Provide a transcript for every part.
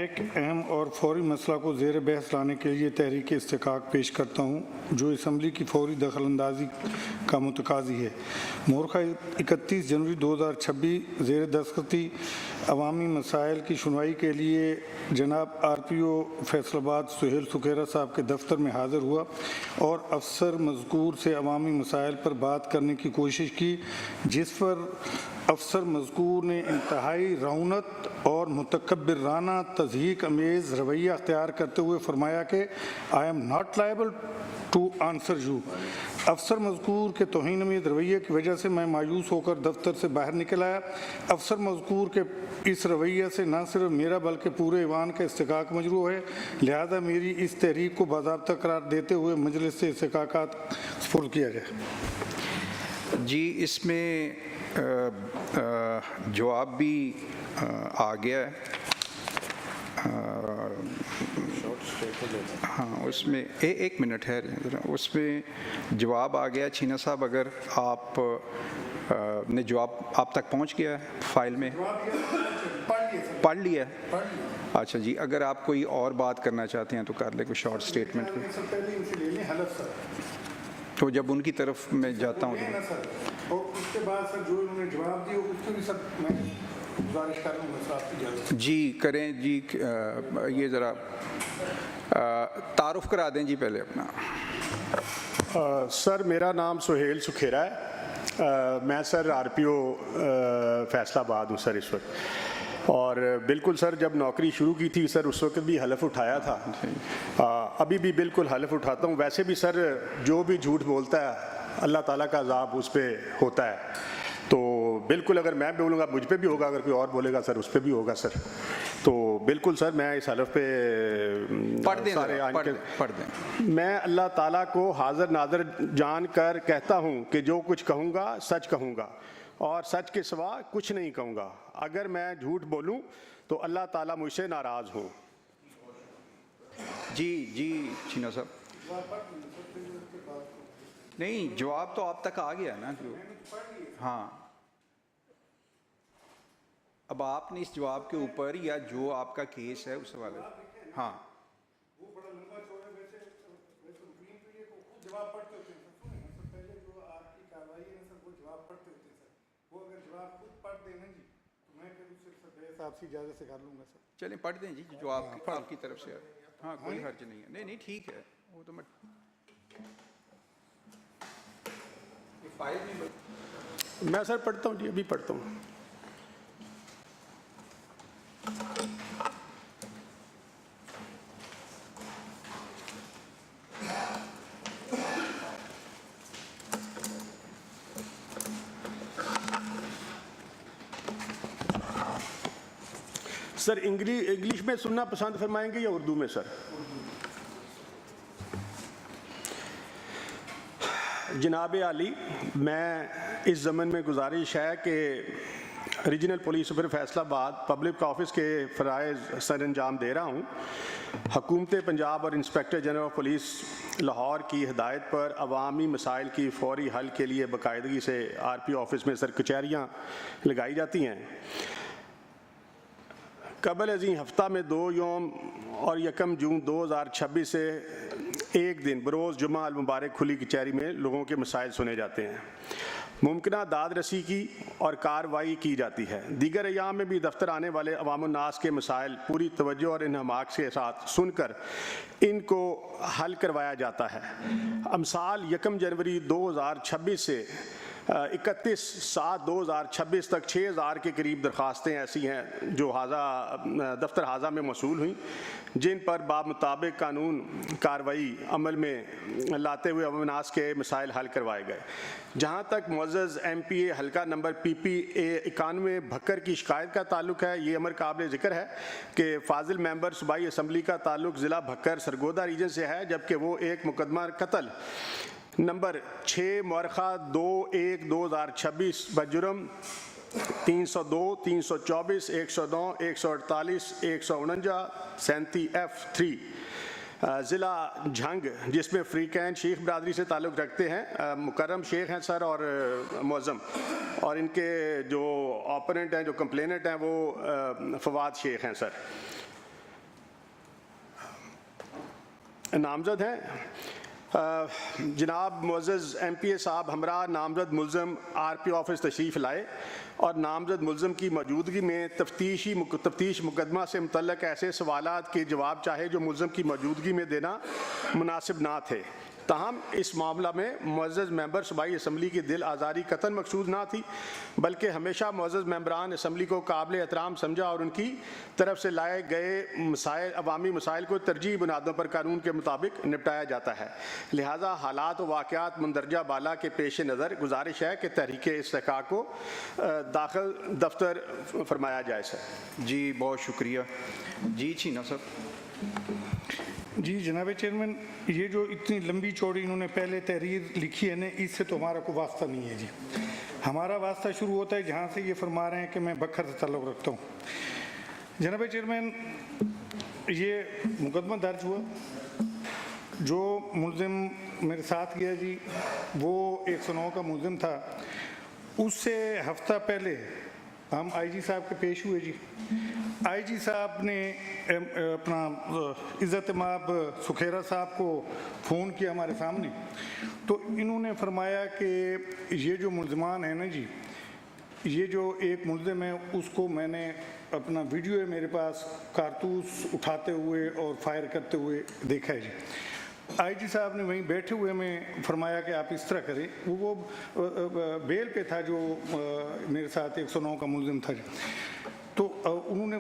एक अहम और फौरी मसला को ज़ेर बहस लाने के लिए तहरीक इस्तिकाक पेश करता हूँ, जो असम्बली की फौरी दखलंदाजी का मुतकाज़ी है। मोरखा 31 जनवरी 2026 ज़ेर दस्तखती अवामी मसाइल की सुनवाई के लिए जनाब RPO फैसलाबाद सुहेल सुखेरा साहब के दफ्तर में हाज़िर हुआ और अफसर मज़कूर से अवामी मसाइल पर बात करने की कोशिश की, जिस पर अफसर मज़कूर ने इंतहाई रौनत और मुतकब्बिराना तज़हीक अमेज़ रवैया अख्तियार करते हुए फरमाया कि I am not liable to answer you. अफसर मज़कूर के तौहीन अमेज़ रवैये की वजह से मैं मायूस होकर दफ्तर से बाहर निकल आया। अफसर मज़कूर के इस रवैये से न सिर्फ मेरा बल्कि पूरे ईवान का इस्तिकाक मजरू है, लिहाजा मेरी इस तहरीक को बाज़ाब्ता करार देते हुए मजलिस से इस्तिकाकात सुपुर्द किया जाए। जी, इसमें जवाब भी आ गया है। हाँ, उसमें एक मिनट है, उसमें जवाब आ गया। छीना साहब, अगर आप ने जवाब आप तक पहुंच गया है फाइल में? पढ़ लिया। अच्छा जी, अगर आप कोई और बात करना चाहते हैं तो कर ले, कोई शॉर्ट स्टेटमेंट। तो जब उनकी तरफ मैं जाता हूँ तो उसके बाद सर जो उन्होंने जवाब दिया उसको भी सर मैं गुजारिश करूँगा सर आपकी जी करें जी। ये ज़रा तारुफ करा दें जी पहले अपना। सर, मेरा नाम सुहेल सुखेरा है। मैं सर RPO फैसलाबाद हूँ सर इस वक्त। और बिल्कुल सर, जब नौकरी शुरू की थी सर उस वक्त भी हलफ उठाया था, अभी भी बिल्कुल हलफ उठाता हूँ। वैसे भी सर जो भी झूठ बोलता है अल्लाह ताला का अज़ाब उस पर होता है, तो बिल्कुल अगर मैं बोलूँगा मुझ पे भी होगा, अगर कोई और बोलेगा सर उस पे भी होगा सर। तो बिल्कुल सर मैं इस हलफ पे पढ़ दें। मैं अल्लाह ताला को हाज़िर नाज़िर जान कर कहता हूँ कि जो कुछ कहूँगा सच कहूँगा और सच के सिवा कुछ नहीं कहूँगा। अगर मैं झूठ बोलूँ तो अल्लाह ताला मुझसे नाराज़ हो। जी जी छीना साहब, नहीं जवाब तो आप तक आ गया ना। हाँ, अब आपने इस जवाब के ऊपर या जो आपका केस है उस हवाले, हाँ आपसे इजाज़त से कर लूँगा सर। चलें पढ़ दें जी जो आपकी तरफ से। हाँ, कोई हर्ज नहीं है। नहीं ठीक है, वो तो मैं फाइल में मैं सर पढ़ता हूँ जी, अभी पढ़ता हूँ। सर इंग्लिश में सुनना पसंद फरमाएंगे या उर्दू में सर? जनाब आली, मैं इस ज़मन में गुजारिश है कि regional police super Faisalabad public office के फ़राइज़ सर अंजाम दे रहा हूँ। हुकूमत पंजाब और inspector general of police Lahore की हिदायत पर अवामी मसाइल की फौरी हल के लिए बाकायदगी से RPO ऑफिस में सर कचहरियाँ लगाई जाती हैं। कबल अजी हफ्ता में 2 यौम और 1 जून 2026 से एक दिन बरोज़ जुमा अल मुबारक खुली कचहरी में लोगों के मसाइल सुने जाते हैं, मुमकिना दाद रसी की और कार्रवाई की जाती है। दीगर अयाम में भी दफ्तर आने वाले अवामुन्नास के मसाइल पूरी तवज्जो और इन्हमाक के साथ सुनकर इनको हल करवाया जाता है। अमसाल 1 जनवरी 2026 से 31/7/2026 तक 6000 के करीब दरख्वास्तें ऐसी हैं जो दफ्तर हाजा में मौसूल हुई, जिन पर बामुताबिक कानून कार्रवाई अमल में लाते हुए अवामुन्नास के मसाइल हल करवाए गए। जहाँ तक मुअज़्ज़ज़ MPA हल्का नंबर PPA 91 भक्कर की शिकायत का ताल्लुक है, ये अमर काबिल ज़िक्र है कि फाजिल मेंबर सूबाई असम्बली का ताल्लुक ज़िला भक्कर सरगोदा रीजन से है, जबकि वो एक मुकदमा कत्ल नंबर 6 मुअर्रखा 2/1/2026 बजुर्म 302, 324, 109, 148, 149, 37F3 ज़िला झंग, जिसमें फ्रीकैन शेख बरादरी से ताल्लुक़ रखते हैं, मुकर्रम शेख हैं सर और मुअज़्ज़म, और इनके जो ऑपोनेंट हैं, जो कंप्लेनेंट हैं, वो फवाद शेख हैं सर। नामजद हैं। जनाब मुअज़्ज़ज़ MPA साहब हमरा नामजद मुलज़म RP ऑफिस तशरीफ़ लाए और नामजद मुलज़म की मौजूदगी में तफ्तीश मुकदमा से मुतल्लक ऐसे सवालात के जवाब चाहे जो मुलज़म की मौजूदगी में देना मुनासिब ना थे। ताहम इस मामला में मुअज़्ज़ज़ मेंबर सूबाई असम्बली की दिल आज़ारी कतन मकसूद ना थी, बल्कि हमेशा मुअज़्ज़ज़ मेंबरान असम्बली को काबिल एहतराम समझा और उनकी तरफ से लाए गए मसाइल अवामी मसाइल को तरजीही बुनियादों पर कानून के मुताबिक निपटाया जाता है। लिहाजा हालात व वाक़यात मंदरजा बाला के पेश नज़र गुजारिश है कि तहरीक इस्तिहक़ाक़ को दाखिल दफ्तर फरमाया जाए। सर जी बहुत शुक्रिया। जी छीना साहब। जी जनाब चेयरमैन, ये जो इतनी लंबी चौड़ी इन्होंने पहले तहरीर लिखी है ना, इससे तो हमारा कोई वास्ता नहीं है जी। हमारा वास्ता शुरू होता है जहाँ से ये फरमा रहे हैं कि मैं बखर से ताल्लुक़ रखता हूँ। जनाब चेयरमैन, ये मुकदमा दर्ज हुआ, जो मुलज़िम मेरे साथ गया जी वो 109 का मुलज़िम था। उससे हफ्ता पहले हम IG साहब के पेश हुए जी। IG साहब ने अपना इज़्ज़त माब सुखेरा साहब को फ़ोन किया हमारे सामने, तो इन्होंने फरमाया कि ये जो मुलज़मान है ना जी, ये जो एक मुलज़िम है उसको मैंने अपना वीडियो है मेरे पास कारतूस उठाते हुए और फायर करते हुए देखा है जी। IG साहब ने वहीं बैठे हुए में फरमाया कि आप इस तरह करें। वो बेल पे था जो मेरे साथ 109 का मुलज़िम था जी। तो उन्होंने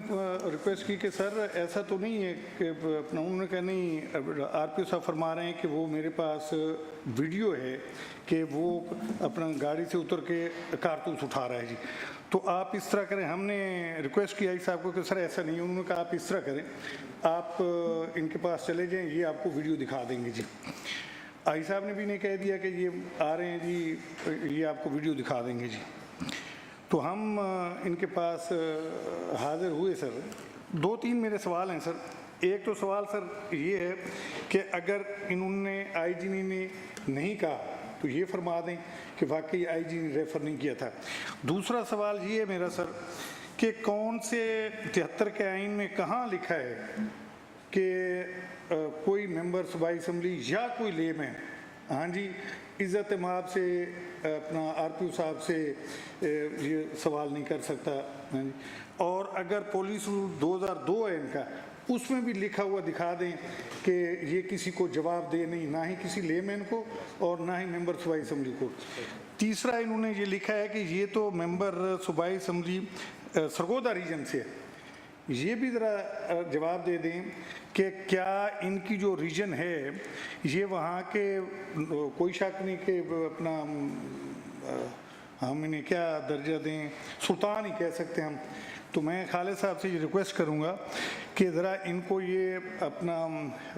रिक्वेस्ट की कि सर ऐसा तो नहीं है कि अपना, उन्होंने कहा नहीं, RPO साहब फरमा रहे हैं कि वो मेरे पास वीडियो है कि वो अपना गाड़ी से उतर के कारतूस उठा रहा है जी। तो आप इस तरह करें। हमने रिक्वेस्ट किया IG साहब को कि सर ऐसा नहीं है। उन्होंने कहा आप इस तरह करें, आप इनके पास चले जाएं, ये आपको वीडियो दिखा देंगे जी। IG साहब ने भी नहीं कह दिया कि ये आ रहे हैं जी, ये आपको वीडियो दिखा देंगे जी। तो हम इनके पास हाज़िर हुए सर। 2-3 मेरे सवाल हैं सर। एक तो सवाल सर ये है कि अगर इन्होंने IG ने नहीं कहा तो ये फरमा दें कि वाकई IG ने रेफ़र नहीं किया था। दूसरा सवाल ये है मेरा सर कि कौन से 73 के आइन में कहाँ लिखा है कि कोई मेंबर सूबाई असम्बली या कोई लेमैन, हाँ जी, इज़्ज़त माब से अपना RPO साहब से ये सवाल नहीं कर सकता, हाँ जी। और अगर पुलिस रूल 2002 है इनका, उसमें भी लिखा हुआ दिखा दें कि ये किसी को जवाब दे नहीं, ना ही किसी लेमैन को और ना ही मेंबर सूबाई असम्बली को। तीसरा इन्होंने ये लिखा है कि ये तो मेंबर सूबाई असम्बली सरगोदा रीजन से है। ये भी ज़रा जवाब दे दें कि क्या इनकी जो रीजन है ये वहाँ के, कोई शक नहीं कि अपना हम इन्हें क्या दर्जा दें, सुल्तान ही कह सकते हैं हम। तो मैं खालिद साहब से ये रिक्वेस्ट करूँगा कि ज़रा इनको ये अपना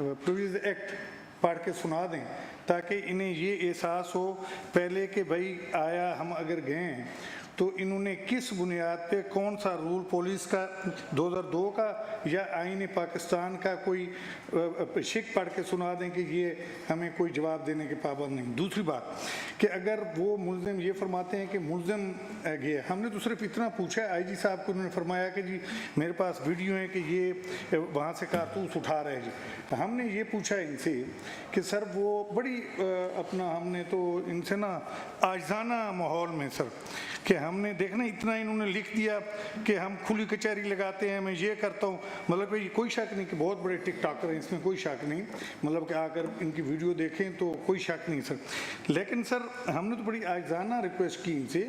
प्रोविज़न एक्ट पढ़ के सुना दें ताकि इन्हें ये एहसास हो पहले कि भाई आया हम अगर गए हैं तो इन्होंने किस बुनियाद पे कौन सा रूल पुलिस का 2002 का या आईन पाकिस्तान का कोई शिक पढ़ के सुना दें कि ये हमें कोई जवाब देने के पाबंद नहीं। दूसरी बात कि अगर वो मुलजिम ये फरमाते हैं कि मुलजिम गए, हमने तो सिर्फ इतना पूछा IG साहब को, उन्होंने फरमाया कि जी मेरे पास वीडियो है कि ये वहाँ से कारतूस उठा रहे हैं जी। तो हमने ये पूछा इनसे कि सर वो बड़ी अपना, हमने तो इनसे ना आजाना माहौल में सर कि हमने देखना इतना इन्होंने लिख दिया कि हम खुली कचहरी लगाते हैं, मैं ये करता हूँ, मतलब कि कोई शक नहीं कि बहुत बड़े टिकटॉकर हैं, इसमें कोई शक नहीं, मतलब कि आकर इनकी वीडियो देखें तो कोई शक नहीं सर। लेकिन सर हमने तो बड़ी आजाना रिक्वेस्ट की इनसे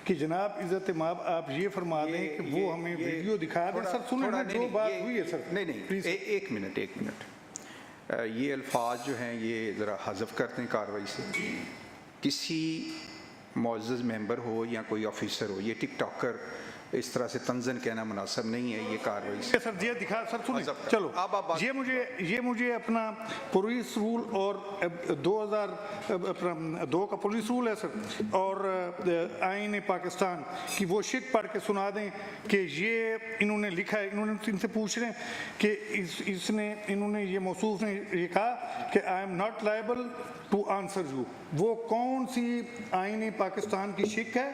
कि जनाब इज़्ज़त माब आप ये फरमा दें कि वो हमें वीडियो दिखा दें। सर सुने ना, जो बात हुई है सर, नहीं एक मिनट ये अल्फाज जो हैं ये ज़रा हज़फ करते हैं कार्रवाई से। किसी मुअज़्ज़ज़ मेंबर हो या कोई ऑफिसर हो, ये टिकटॉकर इस तरह से तंजन कहना मुनासिब नहीं है, ये कार्रवाई से। सर ये दिखा सर सुनिए, चलो ये मुझे अपना पुलिस रूल और 2002 का पुलिस रूल है सर और आईन पाकिस्तान की वो शिक पढ़ के सुना दें कि ये इन्होंने लिखा है। इन्होंने इनसे पूछ रहे हैं कि इन्होंने ये मौसूफ ने ये कहा कि I am not liable to answer you. वो कौन सी आईन पाकिस्तान की शिक है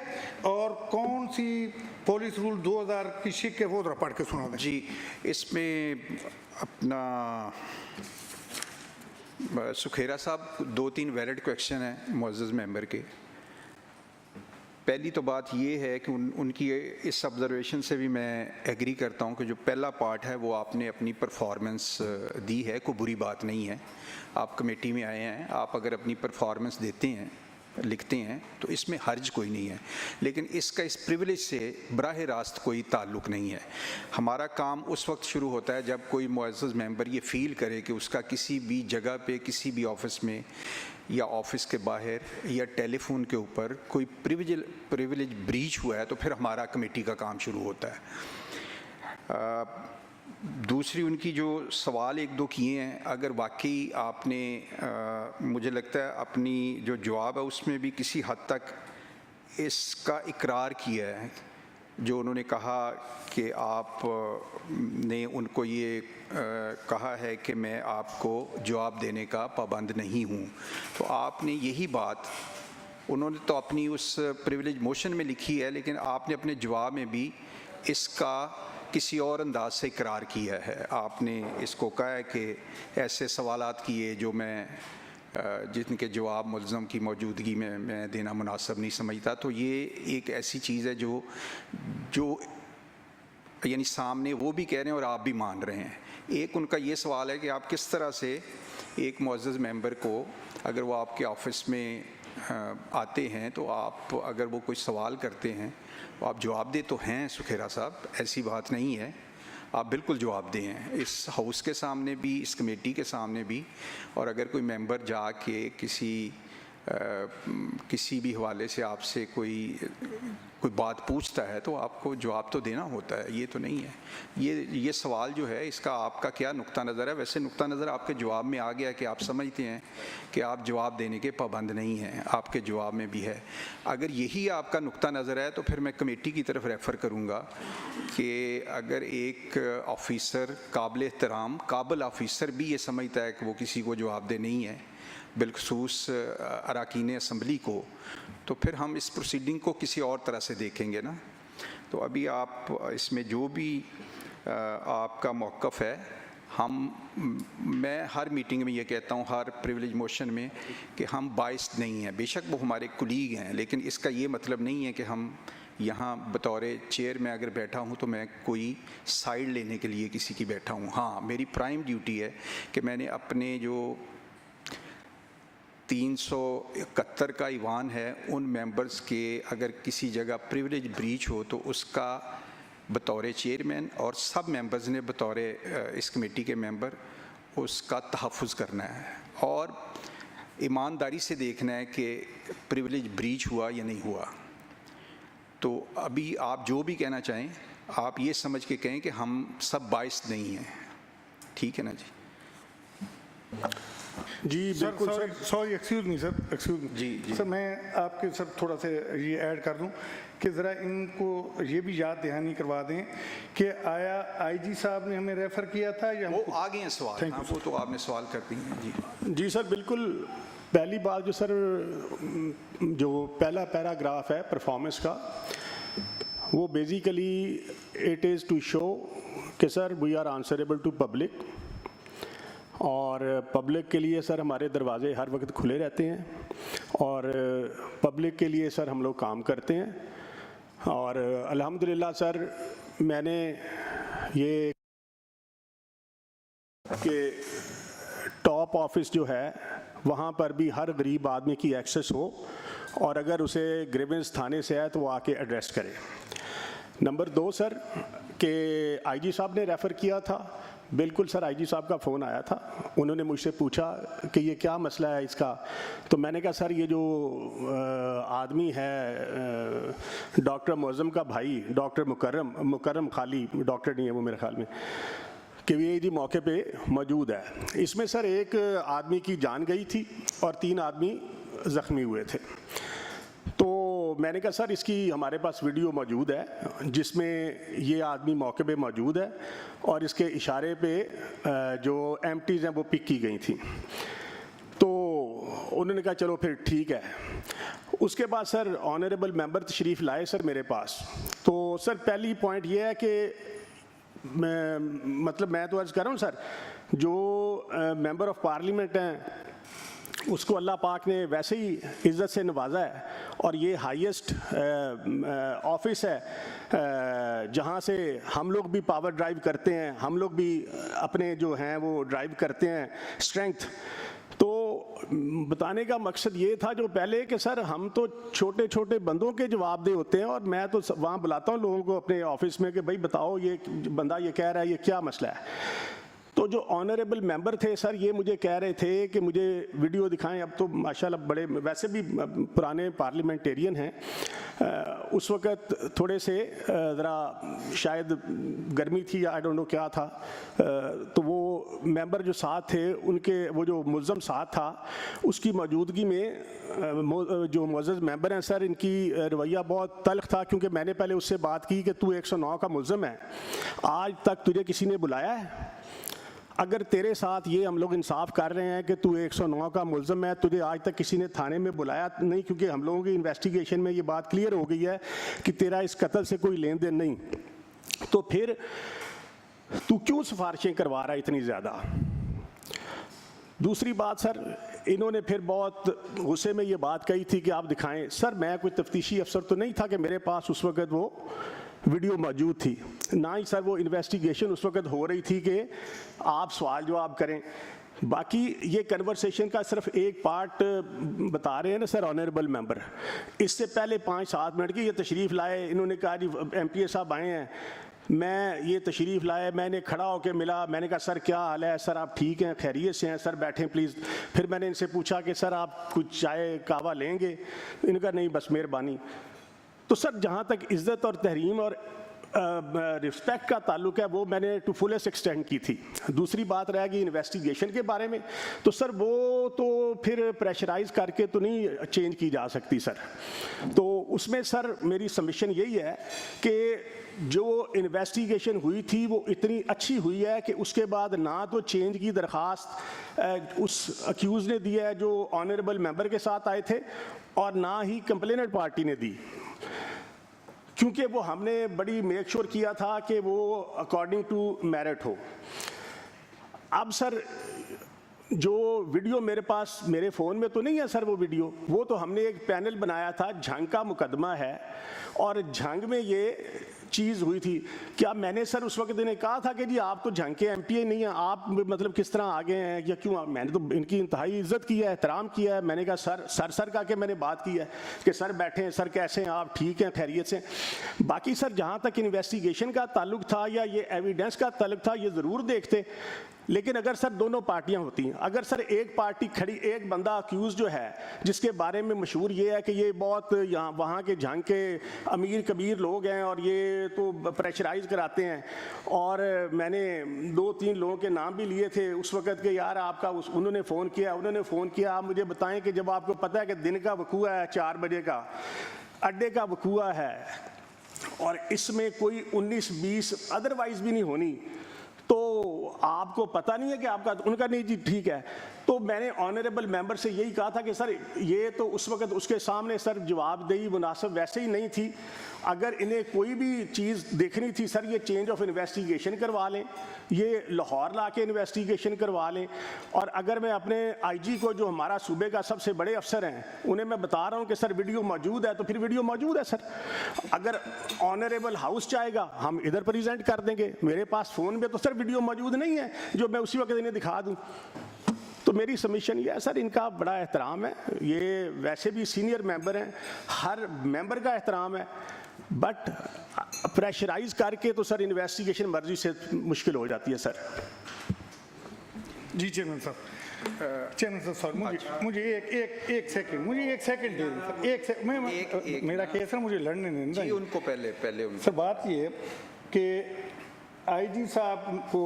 और कौन सी पुलिस रूल 2000 की शिक है, वो जरा पढ़ के सुना दें। जी इसमें अपना सुखेरा साहब, 2-3 वैलिड क्वेश्चन हैं मुअज़्ज़ज़ मेंबर के। पहली तो बात ये है कि उनकी इस ऑब्जर्वेशन से भी मैं एग्री करता हूँ कि जो पहला पार्ट है वो आपने अपनी परफॉर्मेंस दी है, कोई बुरी बात नहीं है। आप कमेटी में आए हैं, आप अगर अपनी परफॉर्मेंस देते हैं, लिखते हैं, तो इसमें हर्ज कोई नहीं है। लेकिन इसका इस प्रिविलेज से बराह रास्त कोई ताल्लुक़ नहीं है। हमारा काम उस वक्त शुरू होता है जब कोई मुअज़्ज़ज़ मेंबर ये फ़ील करे कि उसका किसी भी जगह पे, किसी भी ऑफ़िस में या ऑफ़िस के बाहर या टेलीफोन के ऊपर कोई प्रिविलेज ब्रीच हुआ है, तो फिर हमारा कमेटी का काम शुरू होता है। दूसरी उनकी जो सवाल 1-2 किए हैं, अगर वाकई आपने मुझे लगता है अपनी जो जवाब है उसमें भी किसी हद तक इसका इकरार किया है, जो उन्होंने कहा कि आप ने उनको ये कहा है कि मैं आपको जवाब देने का पाबंद नहीं हूँ। तो आपने यही बात उन्होंने तो अपनी उस प्रिविलेज मोशन में लिखी है, लेकिन आपने अपने जवाब में भी इसका किसी और अंदाज से इकरार किया है। आपने इसको कहा है कि ऐसे सवालात किए जो मैं जिनके जवाब मुल्ज़म की मौजूदगी में मैं देना मुनासिब नहीं समझता। तो ये एक ऐसी चीज़ है जो यानी सामने वो भी कह रहे हैं और आप भी मान रहे हैं। एक उनका ये सवाल है कि आप किस तरह से एक मुअज़्ज़ज़ मेंबर को, अगर वो आपके ऑफ़िस में आते हैं तो आप अगर वो कोई सवाल करते हैं तो आप जवाब दे तो हैं सुखेरा साहब, ऐसी बात नहीं है, आप बिल्कुल जवाब दें इस हाउस के सामने भी, इस कमेटी के सामने भी। और अगर कोई मेंबर जाके किसी भी हवाले से आपसे कोई बात पूछता है तो आपको जवाब तो देना होता है, ये तो नहीं है। ये सवाल जो है इसका आपका क्या नुक्ता नज़र है? वैसे नुक्ता नज़र आपके जवाब में आ गया कि आप समझते हैं कि आप जवाब देने के पाबंद नहीं हैं, आपके जवाब में भी है। अगर यही आपका नुक्ता नज़र है तो फिर मैं कमेटी की तरफ रेफ़र करूँगा कि अगर एक ऑफ़िसर काबिल ऑफ़िसर भी ये समझता है कि वो किसी को जवाब दे नहीं है, बिलखसूस अरकान असम्बली को, तो फिर हम इस प्रोसीडिंग को किसी और तरह से देखेंगे ना। तो अभी आप इसमें जो भी आपका मौक़िफ़ है, मैं हर मीटिंग में ये कहता हूँ, हर प्रिविलेज मोशन में, कि हम बाइस्ड नहीं हैं। बेशक वो हमारे कुलीग हैं, लेकिन इसका ये मतलब नहीं है कि हम यहाँ बतौर चेयर में अगर बैठा हूँ तो मैं कोई साइड लेने के लिए किसी की बैठा हूँ। हाँ, मेरी प्राइम ड्यूटी है कि मैंने अपने जो 371 का ईवान है, उन मेंबर्स के अगर किसी जगह प्रिविलेज ब्रीच हो तो उसका बतौर चेयरमैन और सब मेंबर्स ने बतौर इस कमेटी के मेंबर उसका तहफ़्फ़ुज़ करना है और ईमानदारी से देखना है कि प्रिविलेज ब्रीच हुआ या नहीं हुआ। तो अभी आप जो भी कहना चाहें, आप ये समझ के कहें कि हम सब बाइस्ड नहीं हैं, ठीक है ना जी? जी बिल्कुल सर। सॉरी, एक्सक्यूज़ मी जी सर, मैं आपके सर थोड़ा सा ये ऐड कर दूं कि ज़रा इनको ये भी याद दहानी करवा दें कि आया आईजी साहब ने हमें रेफ़र किया था या वो आ गए हैं सवाल? हाँ, वो तो आपने सवाल कर दी हैं जी सर, बिल्कुल। पहली बात जो सर, जो पहला पैराग्राफ है परफॉर्मेंस का, वो basically it is to show कि sir we are answerable to public, और पब्लिक के लिए सर हमारे दरवाजे हर वक्त खुले रहते हैं और पब्लिक के लिए सर हम लोग काम करते हैं। और अल्हम्दुलिल्लाह सर, मैंने ये कि टॉप ऑफिस जो है वहाँ पर भी हर गरीब आदमी की एक्सेस हो, और अगर उसे ग्रीवेंस थाने से है तो वो आके एड्रेस करे। नंबर 2 सर, कि आईजी साहब ने रेफ़र किया था, बिल्कुल सर, आईजी साहब का फ़ोन आया था, उन्होंने मुझसे पूछा कि ये क्या मसला है इसका। तो मैंने कहा सर, ये जो आदमी है डॉक्टर मुअज़्ज़म का भाई, डॉक्टर मुकर्रम खाली, डॉक्टर नहीं है वो मेरे ख्याल में, कि ये जी मौके पे मौजूद है। इसमें सर एक आदमी की जान गई थी और 3 आदमी ज़ख्मी हुए थे। तो मैंने कहा सर, इसकी हमारे पास वीडियो मौजूद है जिसमें ये आदमी मौके पे मौजूद है और इसके इशारे पे जो एम्प्टीज़ हैं वो पिक की गई थी। तो उन्होंने कहा चलो फिर ठीक है। उसके बाद सर ऑनरेबल मेंबर तशरीफ़ लाए सर मेरे पास। तो सर पहली पॉइंट ये है कि मतलब मैं तो अर्ज़ कर रहा हूँ सर, जो मेंबर ऑफ पार्लियामेंट हैं उसको अल्लाह पाक ने वैसे ही इज़्ज़त से नवाजा है, और ये हाईएस्ट ऑफिस है जहाँ से हम लोग भी पावर ड्राइव करते हैं, हम लोग भी अपने जो हैं वो ड्राइव करते हैं स्ट्रेंथ। तो बताने का मकसद ये था जो पहले कि सर हम तो छोटे छोटे बंदों के जवाबदेह होते हैं, और मैं तो वहाँ बुलाता हूँ लोगों को अपने ऑफिस में कि भाई बताओ ये बंदा ये कह रहा है, ये क्या मसला है। तो जो ऑनरेबल मेंबर थे सर, ये मुझे कह रहे थे कि मुझे वीडियो दिखाएं। अब तो माशाल्लाह बड़े वैसे भी पुराने पार्लियामेंटेरियन हैं, उस वक़्त थोड़े से ज़रा शायद गर्मी थी या आई डोंट नो क्या था, तो वो मेंबर जो साथ थे उनके वो जो मुल्ज़म साथ था उसकी मौजूदगी में जो मुअज़्ज़ज़ मेंबर हैं सर, इनकी रवैया बहुत तल्ख़ था, क्योंकि मैंने पहले उससे बात की कि तू 109 का मुल्ज़म है, आज तक तुझे किसी ने बुलाया है? अगर तेरे साथ ये हम लोग इंसाफ कर रहे हैं कि तू 109 का मुल्ज़म है, तुझे आज तक किसी ने थाने में बुलाया नहीं, क्योंकि हम लोगों की इन्वेस्टिगेशन में ये बात क्लियर हो गई है कि तेरा इस कत्ल से कोई लेन देन नहीं, तो फिर तू क्यों सिफारिशें करवा रहा है इतनी ज़्यादा? दूसरी बात सर, इन्होंने फिर बहुत गुस्से में ये बात कही थी कि आप दिखाएं। सर मैं कोई तफ्तीशी अफसर तो नहीं था कि मेरे पास उस वक़्त वो वीडियो मौजूद थी, ना ही सर वो इन्वेस्टिगेशन उस वक़्त हो रही थी कि आप सवाल जवाब करें। बाकी ये कन्वर्सेशन का सिर्फ एक पार्ट बता रहे हैं ना सर ऑनरेबल मेंबर, इससे पहले 5-7 मिनट की ये तशरीफ़ लाए, इन्होंने कहा जी MPA साहब आए हैं, मैं ये तशरीफ़ लाया, मैंने खड़ा होकर मिला, मैंने कहा सर क्या हाल है, सर आप ठीक हैं, खैरियत से हैं, सर बैठें प्लीज़। फिर मैंने इनसे पूछा कि सर आप कुछ चाय कहवा लेंगे, इनका नहीं बस मेहरबानी। तो सर जहाँ तक इज़्ज़त और तहरीम और रिस्पेक्ट का ताल्लुक है वो मैंने टू फुलेस्ट एक्सटेंड की थी। दूसरी बात रह गई इन्वेस्टिगेशन के बारे में, तो सर वो तो फिर प्रेशराइज करके तो नहीं चेंज की जा सकती सर। तो उसमें सर मेरी सबमिशन यही है कि जो इन्वेस्टिगेशन हुई थी वो इतनी अच्छी हुई है कि उसके बाद ना तो चेंज की दरख्वास्त उस अक्यूज़ ने दी है जो ऑनरेबल मेंबर के साथ आए थे, और ना ही कंप्लेनेंट पार्टी ने दी, क्योंकि वो हमने बड़ी मेक श्योर किया था कि वो अकॉर्डिंग टू मेरिट हो। अब सर जो वीडियो मेरे पास मेरे फ़ोन में तो नहीं है सर, वो वीडियो वो तो हमने एक पैनल बनाया था, झंग का मुकदमा है, और झंग में ये चीज़ हुई थी। क्या मैंने सर उस वक्त इन्हें कहा था कि जी आप तो झंग के MPA नहीं हैं, आप मतलब किस तरह आ गए हैं या क्यों? मैंने तो इनकी इंतहाई इज्जत की है, एहतराम किया है, मैंने कहा सर कहा कि मैंने बात की है कि सर बैठे हैं, सर कैसे हैं आप, ठीक हैं, खैरियत से। बाकी सर जहाँ तक इन्वेस्टिगेशन का ताल्लुक था या ये एविडेंस का ताल्लुक था, ये ज़रूर देखते, लेकिन अगर सर दोनों पार्टियां होती हैं, अगर सर एक पार्टी खड़ी, एक बंदा अक्यूज़ जो है जिसके बारे में मशहूर ये है कि ये बहुत यहाँ वहाँ के झंग के अमीर कबीर लोग हैं और ये तो प्रेशराइज कराते हैं, और मैंने 2-3 लोगों के नाम भी लिए थे उस वक़्त के, यार आपका उन्होंने फ़ोन किया, आप मुझे बताएं कि जब आपको पता है कि दिन का वकूआ है, 4 बजे का अड्डे का वकूआ है, और इसमें कोई 19-20 अदरवाइज भी नहीं होनी, तो आपको पता नहीं है कि आपका, उनका नहीं जी ठीक है। तो मैंने ऑनरेबल मेंबर से यही कहा था कि सर ये तो उस वक्त उसके सामने सर जवाबदेही मुनासिब वैसे ही नहीं थी, अगर इन्हें कोई भी चीज़ देखनी थी सर ये चेंज ऑफ इन्वेस्टिगेशन करवा लें, ये लाहौर ला के इन्वेस्टिगेशन करवा लें, और अगर मैं अपने IG को जो हमारा सूबे का सबसे बड़े अफसर हैं उन्हें मैं बता रहा हूँ कि सर वीडियो मौजूद है, तो फिर वीडियो मौजूद है सर। अगर ऑनरेबल हाउस चाहेगा हम इधर प्रेजेंट कर देंगे, मेरे पास फ़ोन में तो सर वीडियो मौजूद नहीं है जो मैं उसी वक्त इन्हें दिखा दूँ। तो मेरी सबमिशन ये है सर, इनका बड़ा एहतराम है, ये वैसे भी सीनियर मेंबर हैं, हर मेंबर का एहतराम है, बट प्रेशराइज करके तो सर इन्वेस्टिगेशन मर्जी से मुश्किल हो जाती है सर। जी चेयरमैन साहब सर मुझे एक सेकंड दे दें, एक सेकंड, मेरा केस है, मुझे लड़ने नहीं दें उनको पहले उनको। सर बात ये है कि IG साहब को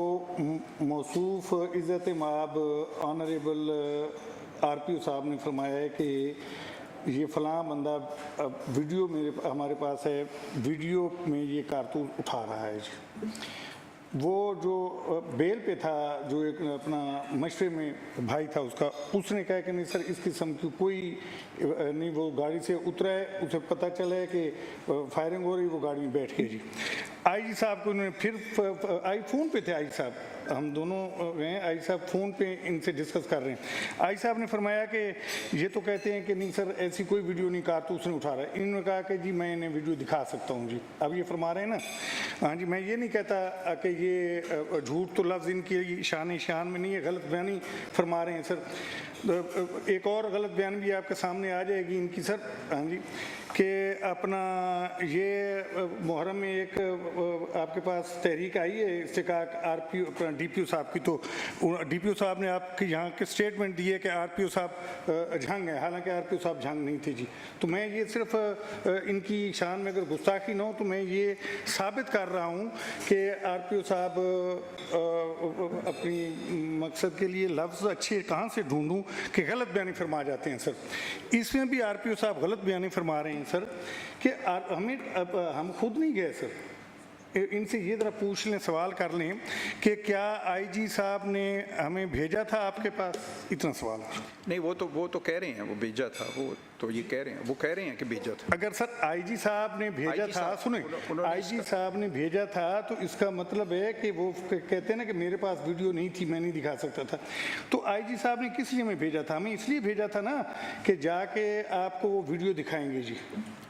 मौसूफ इज़्ज़त माब ऑनरेबल RPO साहब ने फरमाया है कि ये फ़लाँ बंदा वीडियो हमारे पास है, वीडियो में ये कारतूस उठा रहा है जी। वो जो बेल पे था, जो एक अपना मशरे में भाई था उसने कहा कि नहीं सर इस किस्म की कोई नहीं, वो गाड़ी से उतरा है, उसे पता चला है कि फायरिंग हो रही, वो गाड़ी में बैठ गई जी। आईजी साहब को उन्होंने फिर आई फ़ोन पे थे आईजी साहब, हम दोनों हैं, आईजी साहब फ़ोन पे इनसे डिस्कस कर रहे हैं। आईजी साहब ने फरमाया कि ये तो कहते हैं कि नहीं सर ऐसी कोई वीडियो नहीं, कारतूस नहीं उठा रहा है। इन्होंने कहा कि जी मैं इन्हें वीडियो दिखा सकता हूँ जी। अब ये फरमा रहे हैं ना, हाँ जी, मैं ये नहीं कहता कि ये झूठ तो लफ्ज़ इनकी शान में नहीं है, गलत बयानी फरमा रहे हैं सर। एक और गलत बयान भी आपके सामने आ जाएगी इनकी सर, हाँ जी, कि अपना ये मुहर्रम में एक आपके पास तहरीक आई है इस्तेकाक आरपीओ डीपीओ साहब की, तो डीपीओ साहब ने आपके यहाँ के स्टेटमेंट दिए कि आरपीओ साहब झंग है, हालांकि आरपीओ साहब झंग नहीं थे जी। तो मैं ये सिर्फ इनकी शान में अगर गुस्ताखी न हो तो मैं ये साबित कर रहा हूँ कि आरपीओ साहब अपनी मकसद के लिए लफ्ज़ अच्छे कहाँ से ढूंढूं कि गलत बयानी फरमा जाते हैं सर। इसमें भी आरपीओ साहब गलत बयानी फरमा रहे हैं सर कि हम खुद नहीं गए सर, इनसे ये जरा पूछ लें, सवाल कर लें कि क्या आईजी साहब ने हमें भेजा था आपके पास, इतना सवाल। नहीं, वो तो कह रहे हैं वो भेजा था, वो तो ये कह रहे हैं, वो कह रहे हैं कि भेजा था। अगर सर आईजी साहब ने भेजा था, सुने, आईजी साहब ने भेजा था तो इसका मतलब है कि वो कहते हैं ना कि मेरे पास वीडियो नहीं थी, मैं नहीं दिखा सकता था। तो आईजी साहब ने किस लिए हमें भेजा था? हमें इसलिए भेजा था ना कि जाके आपको वो वीडियो दिखाएंगे जी।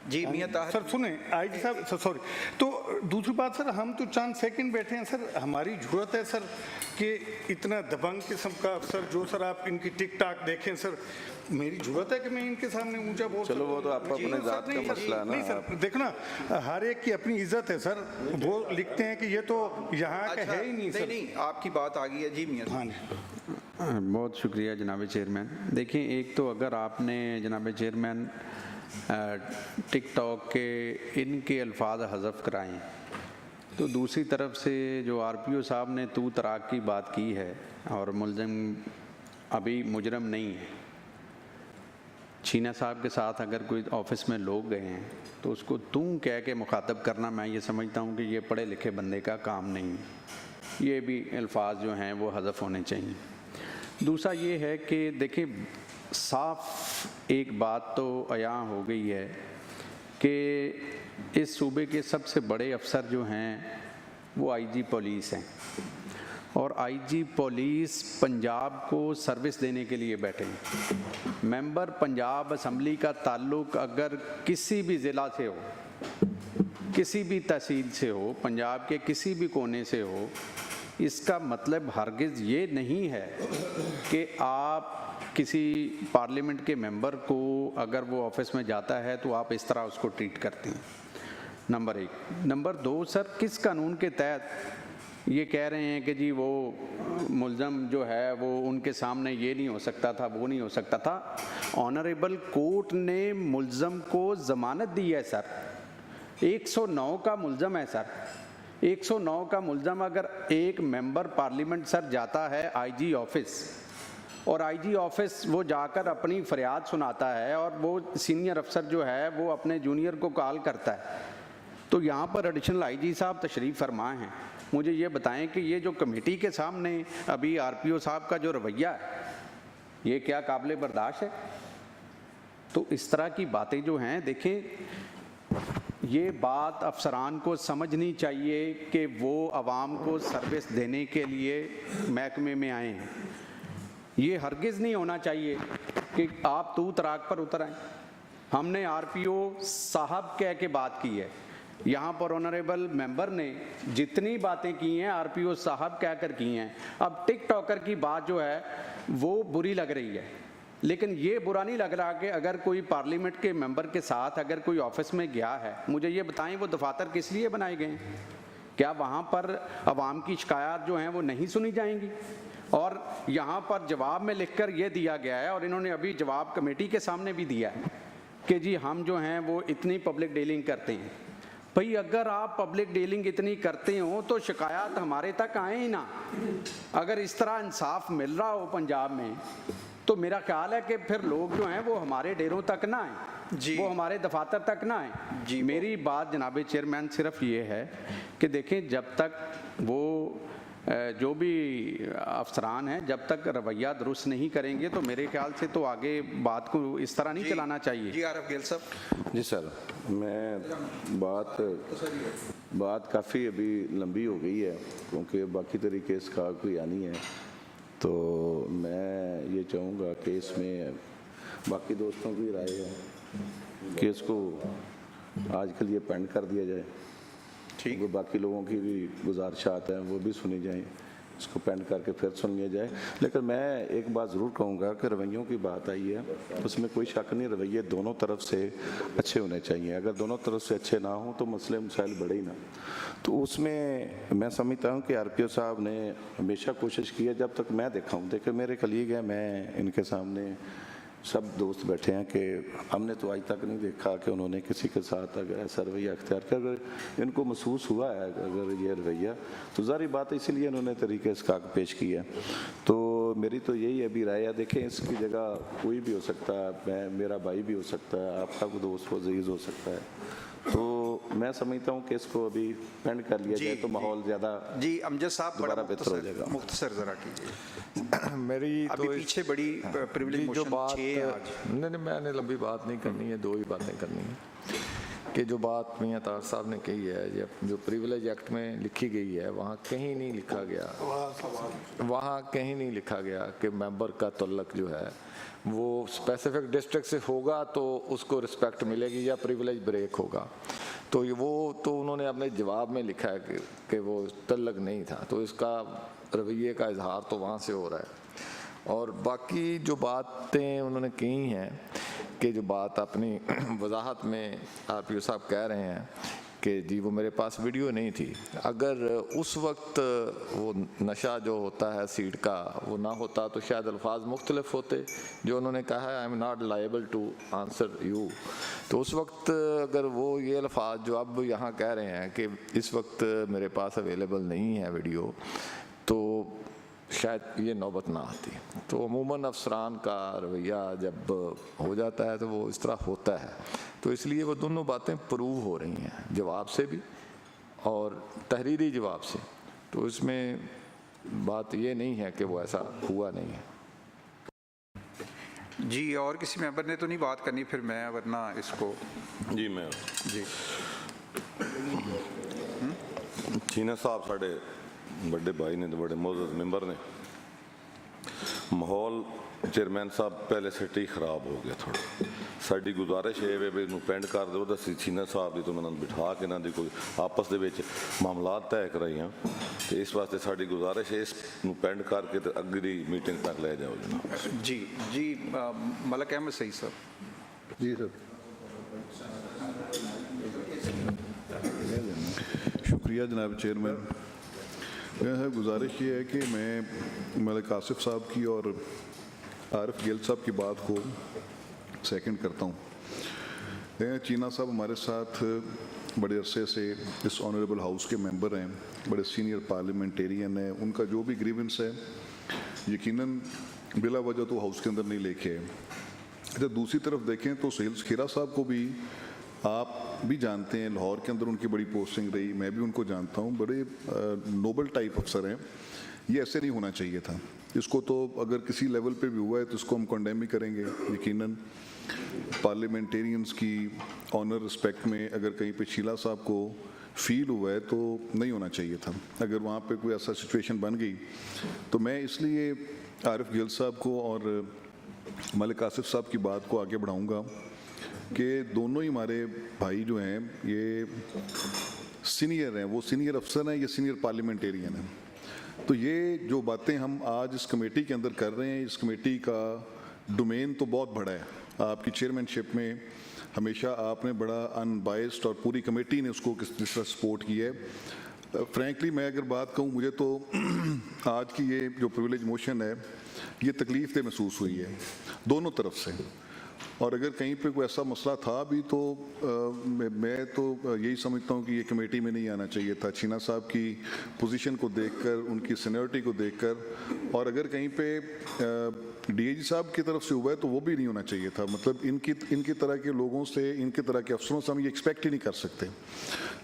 मियां ताहिर सर सुने, आईजी साहब सॉरी, तो दूसरी बात सर, हम तो चंद सेकंड बैठे हैं सर, हमारी जरूरत है सर कि इतना दबंग किस्म का सर जो सर आप इनकी टिक टाक देखें सर, मेरी जरूरत है कि मैं इनके सामने ऊंचा बोल। चलो वो तो आपका अपने जात का मसला है ना। नहीं सर, देखना हर एक की अपनी इज्जत है सर, वो लिखते हैं कि ये तो यहाँ का है ही नहीं सर। नहीं, आपकी बात आ गई है जी मियां। हाँ जी, बहुत शुक्रिया जनाब चेयरमैन। देखिए, एक तो अगर आपने जनाब चेयरमैन टिकटॉक के इनके अल्फाज हज़फ कराएं, तो दूसरी तरफ से जो आरपीओ साहब ने तू तराक की बात की है और मुलज़िम अभी मुजरम नहीं है, छीना साहब के साथ अगर कोई ऑफिस में लोग गए हैं तो उसको तू कह के मुखातब करना, मैं ये समझता हूँ कि ये पढ़े लिखे बंदे का काम नहीं है। ये भी अल्फाज जो हैं वो हज़फ होने चाहिए। दूसरा ये है कि देखिए, साफ एक बात तो अया हो गई है कि इस सूबे के सबसे बड़े अफसर जो हैं वो आईजी पुलिस हैं, और आईजी पुलिस पंजाब को सर्विस देने के लिए बैठे हैं। मेंबर पंजाब असम्बली का ताल्लुक़ अगर किसी भी ज़िला से हो, किसी भी तहसील से हो, पंजाब के किसी भी कोने से हो, इसका मतलब हरगिज़ ये नहीं है कि आप किसी पार्लियामेंट के मेंबर को अगर वो ऑफिस में जाता है तो आप इस तरह उसको ट्रीट करते हैं। नंबर एक। नंबर दो, सर किस कानून के तहत ये कह रहे हैं कि जी वो मुल्ज़म जो है वो उनके सामने ये नहीं हो सकता था, वो नहीं हो सकता था? ऑनरेबल कोर्ट ने मुल्ज़म को ज़मानत दी है सर, 109 का मुल्ज़म है सर, 109 का मुल्ज़म अगर एक मेंबर पार्लियामेंट सर जाता है आईजी ऑफिस, और आईजी ऑफिस वो जाकर अपनी फरियाद सुनाता है और वो सीनियर अफसर जो है वो अपने जूनियर को कॉल करता है, तो यहाँ पर एडिशनल आईजी साहब तशरीफ़ फरमा हैं। मुझे ये बताएं कि ये जो कमेटी के सामने अभी आरपीओ साहब का जो रवैया है, ये क्या काबिल बर्दाश्त है? तो इस तरह की बातें जो हैं, देखें ये बात अफसरान को समझनी चाहिए कि वो आवाम को सर्विस देने के लिए महकमे में आए हैं। ये हरगिज़ नहीं होना चाहिए कि आप तू तराक पर उतर आएँ। हमने आरपीओ साहब कह के बात की है, यहाँ पर ऑनरेबल मेंबर ने जितनी बातें की हैं आरपीओ साहब कह कर की हैं। अब टिकटॉकर की बात जो है वो बुरी लग रही है, लेकिन ये बुरा नहीं लग रहा कि अगर कोई पार्लियामेंट के मेंबर के साथ अगर कोई ऑफिस में गया है, मुझे ये बताएं वो दफातर किस लिए बनाए गए हैं? क्या वहाँ पर आवाम की शिकायत जो हैं वो नहीं सुनी जाएंगी? और यहाँ पर जवाब में लिखकर ये दिया गया है, और इन्होंने अभी जवाब कमेटी के सामने भी दिया है कि जी हम जो हैं वो इतनी पब्लिक डीलिंग करते हैं। भाई अगर आप पब्लिक डीलिंग इतनी करते हो तो शिकायत हमारे तक आए ही ना। अगर इस तरह इंसाफ मिल रहा हो पंजाब में तो मेरा ख्याल है कि फिर लोग जो हैं वो हमारे डेरों तक ना आए, वो हमारे दफातर तक ना आए। जी मेरी बात जनाब चेयरमैन सिर्फ ये है कि देखें, जब तक वो जो भी अफसरान हैं जब तक रवैया दुरुस्त नहीं करेंगे तो मेरे ख्याल से तो आगे बात को इस तरह नहीं चलाना चाहिए। जी आरफ गिल साहब। जी सर, मैं बात बात काफ़ी अभी लंबी हो गई है क्योंकि बाकी तरीके इसका कोई आनी है, तो मैं ये चाहूँगा कि इसमें बाकी दोस्तों की राय है कि इसको आज के लिए पेंड कर दिया जाए। ठीक, बाकी लोगों की भी गुजारिशात हैं वो भी सुनी जाएं, इसको पेंड करके फिर सुन लिया जाए। लेकिन मैं एक बात ज़रूर कहूँगा कि रवैयों की बात आई है, उसमें कोई शक नहीं, रवैये दोनों तरफ से अच्छे होने चाहिए। अगर दोनों तरफ से अच्छे ना हों तो मसले मसाइल बढ़े ही ना। तो उसमें मैं समझता हूँ कि RPO साहब ने हमेशा कोशिश की है, जब तक मैं देखा हूँ, देखिए मेरे कलीग हैं, मैं इनके सामने सब दोस्त बैठे हैं कि हमने तो आज तक नहीं देखा कि उन्होंने किसी के साथ अगर ऐसा रवैया अख्तियार किया। अगर इनको महसूस हुआ है अगर ये रवैया, तो ज़ाहिर बात है इसीलिए उन्होंने तरीके इसका पेश किया। तो मेरी तो यही अभी राय है, देखें इसकी जगह कोई भी हो सकता है, मैं मेरा भाई भी हो सकता है, आपका कोई दोस्त अजीज़ हो सकता है, तो मैं समझता हूँ कि इसको अभी पेंड कर लिया जाए तो माहौल ज़्यादा जी अमजद साहब दोबारा बेहतर हो जाएगा। मुख्तसर ज़रा कीजिए। मेरी अभी तो पीछे बड़ी प्रिविलेज जो मोशन बात 6 है आज। नहीं, मैंने लंबी बात नहीं करनी है, दो ही बातें करनी है कि जो बात मियां तार साहब ने कही है, जो प्रिविलेज एक्ट में लिखी गई है, वहाँ कहीं नहीं लिखा गया कि मेंबर का तल्लक जो है वो स्पेसिफिक डिस्ट्रिक्ट से होगा तो उसको रिस्पेक्ट मिलेगी या प्रिविलेज ब्रेक होगा। तो वो तो उन्होंने अपने जवाब में लिखा है कि वो तल्लक नहीं था, तो इसका रवैये का इजहार तो वहाँ से हो रहा है। और बाकी जो बातें उन्होंने कही हैं कि जो बात अपनी वजाहत में RPO साहब कह रहे हैं कि जी वो मेरे पास वीडियो नहीं थी, अगर उस वक्त वो नशा जो होता है सीड का वो ना होता तो शायद अल्फाज मुख्तलिफ होते। जो उन्होंने कहा है I am not liable to answer you, तो उस वक्त अगर वो ये अल्फाज जो अब यहाँ कह रहे हैं कि इस वक्त मेरे पास अवेलेबल नहीं है वीडियो, तो शायद ये नौबत ना आती। तो अमूमन अफसरान का रवैया जब हो जाता है तो वो इस तरह होता है, तो इसलिए वो दोनों बातें प्रूव हो रही हैं, जवाब से भी और तहरीरी जवाब से। तो इसमें बात ये नहीं है कि वो ऐसा हुआ नहीं है। जी और किसी मेंबर ने तो नहीं बात करनी, फिर मैं वरना इसको जी मैं जी चीना साहब साढ़े बड़े भाई ने, बड़े मोअज़्ज़ज़ मेंबर ने। माहौल चेयरमैन साहब पहले से ही खराब हो गया थोड़ा, साड़ी गुजारिश है वे इनू पेंड कर दो, असीं चीना साहब की तो मैं बिठा के इन्हां दी कोई आपस दे विच मामलात तय कराई हैं, तो इस वास्ते साड़ी गुजारिश है इसनू पेंड करके तो अगे दी मीटिंग तक ले जाओ जनाब। जी जी मलक अहमद सही साहब। जी सर, शुक्रिया जनाब चेयरमैन। मेरा गुजारिश ये है कि मैं मलिक आसिफ साहब की और आरिफ गिल साहब की बात को सेकंड करता हूँ। चीना साहब हमारे साथ बड़े अरसे से इस ऑनरेबल हाउस के मेंबर हैं, बड़े सीनियर पार्लियामेंटेरियन हैं, उनका जो भी ग्रीवेंस है यकीनन बिला वजह तो हाउस के अंदर नहीं लेके है। जब दूसरी तरफ देखें तो सुहेल खीरा साहब को भी आप भी जानते हैं, लाहौर के अंदर उनकी बड़ी पोस्टिंग रही, मैं भी उनको जानता हूँ, बड़े नोबल टाइप अफसर हैं। ये ऐसे नहीं होना चाहिए था, इसको तो अगर किसी लेवल पे भी हुआ है तो इसको हम कंडेम भी करेंगे यकीनन। पार्लियामेंटेरियंस की ऑनर रिस्पेक्ट में अगर कहीं पे शीला साहब को फील हुआ है तो नहीं होना चाहिए था, अगर वहाँ पे कोई ऐसा सिचुएशन बन गई। तो मैं इसलिए आरिफ गिल साहब को और मलिक आसिफ साहब की बात को आगे बढ़ाऊँगा कि दोनों ही हमारे भाई जो हैं ये सीनियर हैं, वो सीनियर अफसर हैं, ये सीनियर पार्लियामेंटेरियन हैं। तो ये जो बातें हम आज इस कमेटी के अंदर कर रहे हैं, इस कमेटी का डोमेन तो बहुत बड़ा है। आपकी चेयरमैनशिप में हमेशा आपने बड़ा अनबाइस्ड और पूरी कमेटी ने उसको किस तरह सपोर्ट किया है। फ्रैंकली मैं अगर बात कहूँ, मुझे तो आज की ये जो प्रिविलेज मोशन है ये तकलीफ से महसूस हुई है दोनों तरफ से, और अगर कहीं पे कोई ऐसा मसला था भी तो मैं तो यही समझता हूँ कि ये कमेटी में नहीं आना चाहिए था। चीना साहब की पोजीशन को देखकर, उनकी सीनियरिटी को देखकर, और अगर कहीं पे DIG साहब की तरफ से हुआ है तो वो भी नहीं होना चाहिए था। मतलब इनकी तरह के लोगों से, इनके तरह के अफसरों से हम ये एक्सपेक्ट ही नहीं कर सकते।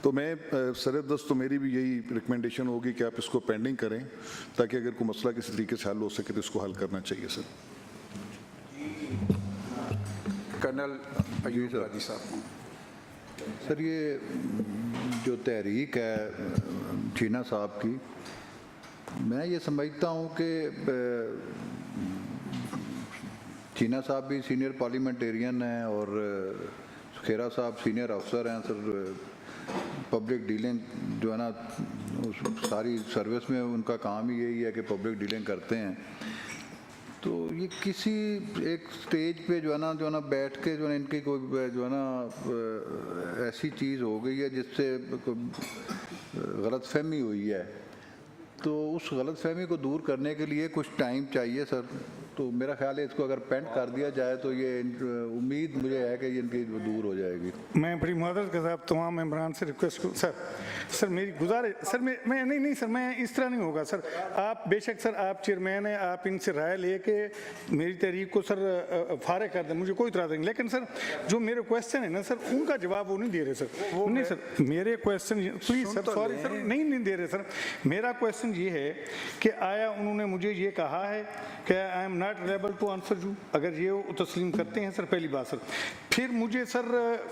तो मैं सरदस्त तो मेरी भी यही रिकमेंडेशन होगी कि आप इसको पेंडिंग करें, ताकि अगर कोई मसला किसी तरीके से हल हो सके तो इसको हल करना चाहिए सर। कर्नल अयूब राजी साहब। सर ये जो तहरीक है चीना साहब की, मैं ये समझता हूँ कि चीना साहब भी सीनियर पार्लियामेंटेरियन हैं और खेरा साहब सीनियर अफसर हैं सर, पब्लिक डीलिंग जो है ना उस सारी सर्विस में उनका काम ही यही है कि पब्लिक डीलिंग करते हैं। तो ये किसी एक स्टेज पे जो है ना बैठ के जो है इनकी कोई जो है ना ऐसी चीज़ हो गई है जिससे गलतफहमी हुई है, तो उस गलतफहमी को दूर करने के लिए कुछ टाइम चाहिए सर। तो मेरा ख्याल है इसको अगर पेंड कर दिया जाए तो ये उम्मीद मुझे है कि ये इनकी दूर हो जाएगी। मैं बड़ी मदद के साथ तमाम मेम्बरान से रिक्वेस्ट करूँ सर मेरी गुजारिश सर, मैं नहीं सर, मैं इस तरह नहीं होगा सर। आप बेशक सर आप चेयरमैन हैं, आप इनसे राय लेके मेरी तहरीक को सर फारे कर दें, मुझे कोई इतराज़ नहीं। लेकिन सर जो मेरे क्वेश्चन है ना सर उनका जवाब वो नहीं दे रहे सर। नहीं सर मेरे question please sir, sorry sir, नहीं दे रहे सर। मेरा क्वेश्चन ये है कि आया उन्होंने मुझे ये कहा है कि I am not able to answer you, अगर ये वो तस्लीम करते हैं सर, पहली बात सर। फिर मुझे सर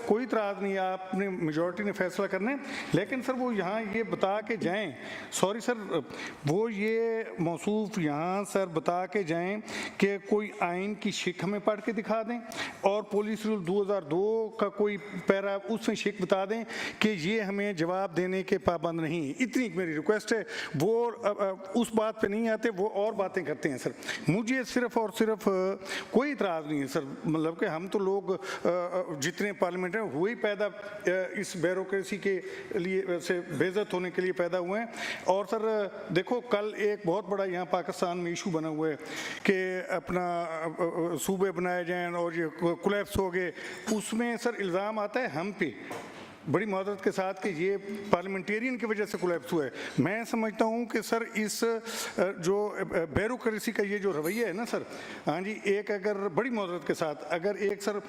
कोई इतराज़ नहीं, आपने मेजॉरिटी ने फैसला करना है, लेकिन सर वो यहाँ ये बता के जाएं, सॉरी सर, वो ये मौसूफ यहाँ सर बता के जाएं कि कोई आइन की शिक हमें पढ़ के दिखा दें और पुलिस रूल 2002 का कोई पैरा उसमें शिक बता दें कि ये हमें जवाब देने के पाबंद नहीं। इतनी मेरी रिक्वेस्ट है। वो उस बात पे नहीं आते, वो और बातें करते हैं सर। मुझे सिर्फ और सिर्फ कोई इतराज़ नहीं है सर, मतलब कि हम तो लोग जितने पार्लियामेंट हैं हुए पैदा इस ब्यूरोक्रेसी के लिए से बेइज्जत होने के लिए पैदा हुए हैं। और सर देखो कल एक बहुत बड़ा यहाँ पाकिस्तान में इशू बना हुआ है कि अपना सूबे बनाए जाएं और ये कोलैप्स हो गए, उसमें सर इल्ज़ाम आता है हम पे बड़ी मदद के साथ कि ये पार्लियामेंटेरियन की वजह से कोलैप्स हुआ है। मैं समझता हूँ कि सर इस जो ब्यूरोक्रेसी का ये जो रवैया है ना सर, हाँ जी, एक अगर बड़ी मदद के साथ अगर एक सर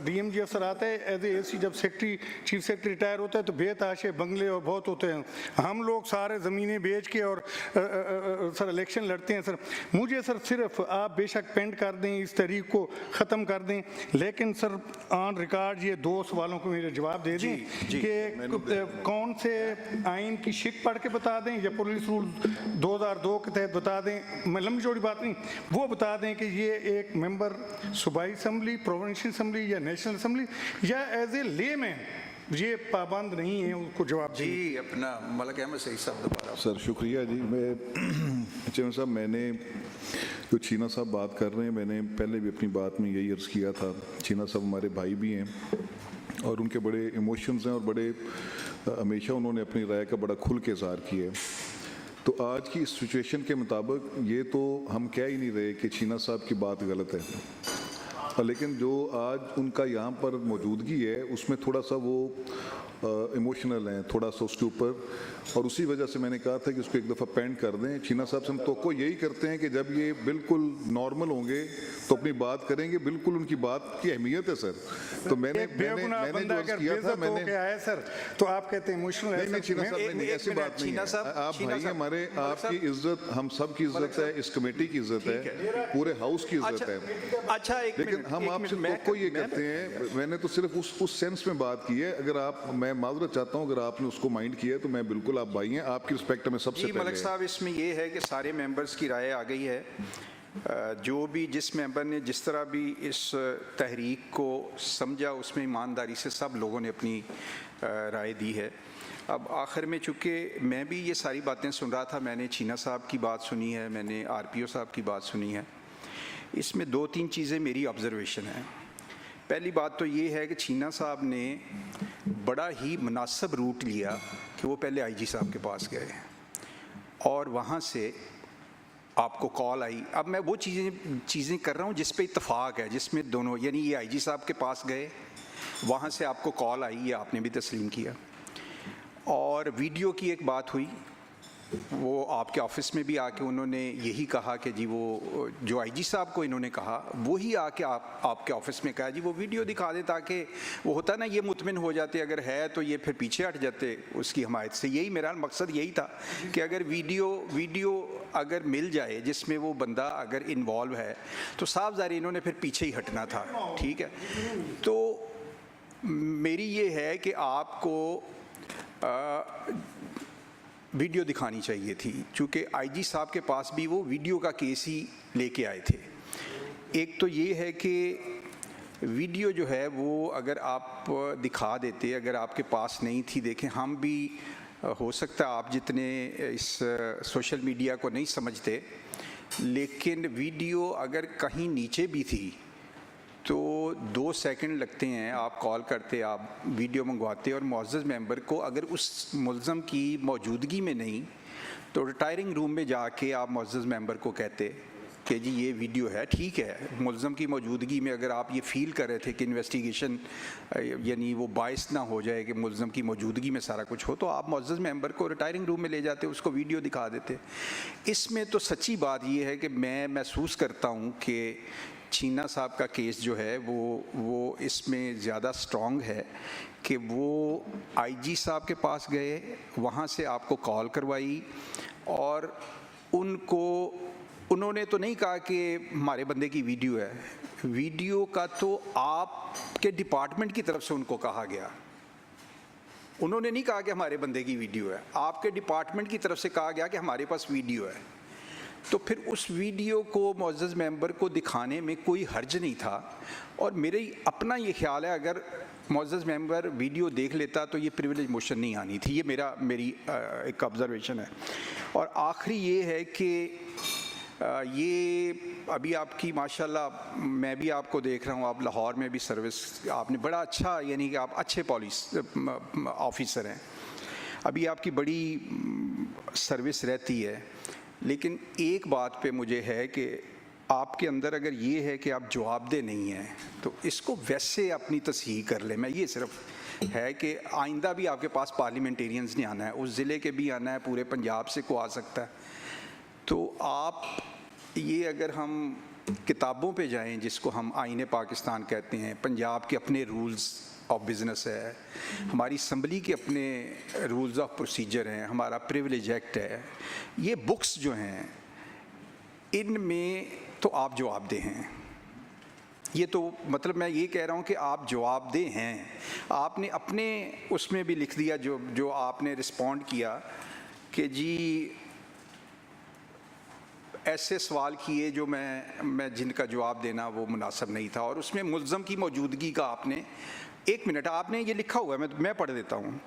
डीएमजी अफसर आता है एज एसी, जब सेक्रेटरी चीफ सेक्रेटरी रिटायर होता है तो बेताशे बंगले और बहुत होते हैं, हम लोग सारे ज़मीनें बेच के और सर इलेक्शन लड़ते हैं सर। मुझे सर सिर्फ आप बेशक पेंड कर दें, इस तरीक़ को ख़त्म कर दें, लेकिन सर ऑन रिकॉर्ड ये 2 सवालों को मेरे जवाब दे दें कि कौन से आइन की शिक पढ़ के बता दें या पुलिस रूल 2002 के तहत बता दें। मैं लंबी चौड़ी बात नहीं, वो बता दें कि ये एक मेंबर सूबाई असम्बली, प्रोविंशियल असम्बली या नेशनल असम्बली या एज ए लेमैन ये पाबंद नहीं है, उसको जवाब जी अपना मलिक अहमद सही साहब दोबारा। सर शुक्रिया जी। मैं चेयरमैन साहब, मैंने जो चीना साहब बात कर रहे हैं, मैंने पहले भी अपनी बात में यही अर्ज़ किया था। चीना साहब हमारे भाई भी हैं और उनके बड़े इमोशंस हैं और बड़े हमेशा उन्होंने अपनी राय का बड़ा खुल के इज़हार किया है। तो आज की इस सिचुएशन के मुताबिक ये तो हम कह ही नहीं रहे कि चीना साहब की बात गलत है, लेकिन जो आज उनका यहाँ पर मौजूदगी है उसमें थोड़ा सा वो इमोशनल हैं, थोड़ा सा उसके ऊपर, और उसी वजह से मैंने कहा था कि उसको एक दफ़ा पेंड कर दें। चीना साहब से हम तो यही करते हैं कि जब ये बिल्कुल नॉर्मल होंगे तो अपनी बात करेंगे, बिल्कुल उनकी बात की अहमियत है सर। तो मैंने जो अर्ज़ किया था, मैंने आया सर, तो आप कहते हैं इमोशनल है। नहीं चीना साहब, नहीं ऐसी बात नहीं है। आप भाई हमारे, आपकी इज्जत हम सब की इज्जत है, इस कमेटी की इज्जत है, पूरे हाउस की इज्जत है। अच्छा लेकिन हम आपसे तो ये कहते हैं, मैंने तो सिर्फ उस सेंस में बात की है। अगर आप, मैं माजरत चाहता हूँ अगर आपने उसको माइंड किया तो मैं बिल्कुल, आप भाई हैं, आपकी रिस्पेक्ट में सबसे पहले। मलिक साहब इसमें ये है कि सारे मेंबर्स की राय आ गई है। जो भी जिस मेंबर ने जिस तरह भी इस तहरीक को समझा उसमें ईमानदारी से सब लोगों ने अपनी राय दी है। अब आखिर में चूँकि मैं भी ये सारी बातें सुन रहा था, मैंने चीना साहब की बात सुनी है, मैंने आरपीओ साहब की बात सुनी है, इसमें 2-3 चीज़ें मेरी ऑब्ज़र्वेशन है। पहली बात तो ये है कि चीना साहब ने बड़ा ही मुनासिब रूट लिया कि वो पहले आईजी साहब के पास गए और वहाँ से आपको कॉल आई। अब मैं वो चीज़ें कर रहा हूँ जिस पे इत्तफाक है, जिसमें दोनों, यानी ये आईजी साहब के पास गए, वहाँ से आपको कॉल आई, ये आपने भी तस्लीम किया, और वीडियो की एक बात हुई, वो आपके ऑफिस में भी आके उन्होंने यही कहा कि जी वो जो आईजी साहब को इन्होंने कहा वही आके आपके ऑफिस में कहा जी वो वीडियो दिखा दे, ताकि वो होता ना, ये मुतमिन हो जाते अगर है तो ये फिर पीछे हट जाते उसकी हमायत से। यही मेरा मकसद यही था कि अगर वीडियो अगर मिल जाए जिसमें वो बंदा अगर इन्वॉल्व है तो साफ ज़ाहिर इन्होंने फिर पीछे ही हटना था। ठीक है, तो मेरी ये है कि आपको वीडियो दिखानी चाहिए थी, चूँकि आईजी साहब के पास भी वो वीडियो का केस ही लेके आए थे। एक तो ये है कि वीडियो जो है वो अगर आप दिखा देते, अगर आपके पास नहीं थी, देखें हम भी हो सकता है आप जितने इस सोशल मीडिया को नहीं समझते, लेकिन वीडियो अगर कहीं नीचे भी थी तो 2 सेकंड लगते हैं, आप कॉल करते, आप वीडियो मंगवाते और मुअज़्ज़ज़ मेंबर को अगर उस मुल्ज़म की मौजूदगी में नहीं तो रिटायरिंग रूम में जाके आप मुअज़्ज़ज़ मेंबर को कहते कि जी ये वीडियो है, ठीक है। मुल्ज़म की मौजूदगी में अगर आप ये फ़ील कर रहे थे कि इन्वेस्टिगेशन यानी वो बाइस ना हो जाए कि मुल्ज़म की मौजूदगी में सारा कुछ हो, तो आप मुअज़्ज़ज़ मेंबर को रिटायरिंग रूम में ले जाते, उसको वीडियो दिखा देते। इसमें तो सच्ची बात ये है कि मैं महसूस करता हूँ कि छीना साहब का केस जो है वो इसमें ज़्यादा स्ट्रॉन्ग है कि वो आईजी साहब के पास गए, वहाँ से आपको कॉल करवाई और उन्होंने तो नहीं कहा कि हमारे बंदे की वीडियो है, वीडियो का तो आपके डिपार्टमेंट की तरफ से उनको कहा गया। उन्होंने नहीं कहा कि हमारे बंदे की वीडियो है, आपके डिपार्टमेंट की तरफ से कहा गया कि हमारे पास वीडियो है। तो फिर उस वीडियो को मुअज़्ज़ज़ मेंबर को दिखाने में कोई हर्ज नहीं था। और मेरे अपना ये ख्याल है अगर मुअज़्ज़ज़ मेंबर वीडियो देख लेता तो ये प्रिविलेज मोशन नहीं आनी थी। ये मेरी एक ऑब्ज़र्वेशन है। और आखिरी ये है कि ये अभी आपकी माशाल्लाह मैं भी आपको देख रहा हूँ, आप लाहौर में भी सर्विस आपने बड़ा अच्छा, यानी कि आप अच्छे पुलिस ऑफिसर हैं, अभी आपकी बड़ी सर्विस रहती है। लेकिन एक बात पे मुझे है कि आपके अंदर अगर ये है कि आप जवाबदेह नहीं हैं तो इसको वैसे अपनी तस्हीह कर लें। मैं ये सिर्फ है कि आइंदा भी आपके पास पार्लियामेंटेरियंस नहीं आना है, उस ज़िले के भी आना है, पूरे पंजाब से को आ सकता है। तो आप ये अगर हम किताबों पे जाएं, जिसको हम आईने पाकिस्तान कहते हैं, पंजाब के अपने रूल्स ऑफ बिज़नेस है, हमारी असम्बली के अपने रूल्स ऑफ प्रोसीजर हैं, हमारा प्रिविलेज एक्ट है, ये बुक्स जो हैं इनमें तो आप जवाबदेह हैं। ये तो मतलब मैं ये कह रहा हूँ कि आप जवाबदेह हैं। आपने अपने उसमें भी लिख दिया जो आपने रिस्पॉन्ड किया कि जी ऐसे सवाल किए जो मैं जिनका जवाब देना वो मुनासिब नहीं था। और उसमें मुल्ज़म की मौजूदगी का आपने 1 मिनट आपने ये लिखा हुआ है, मैं पढ़ देता हूँ।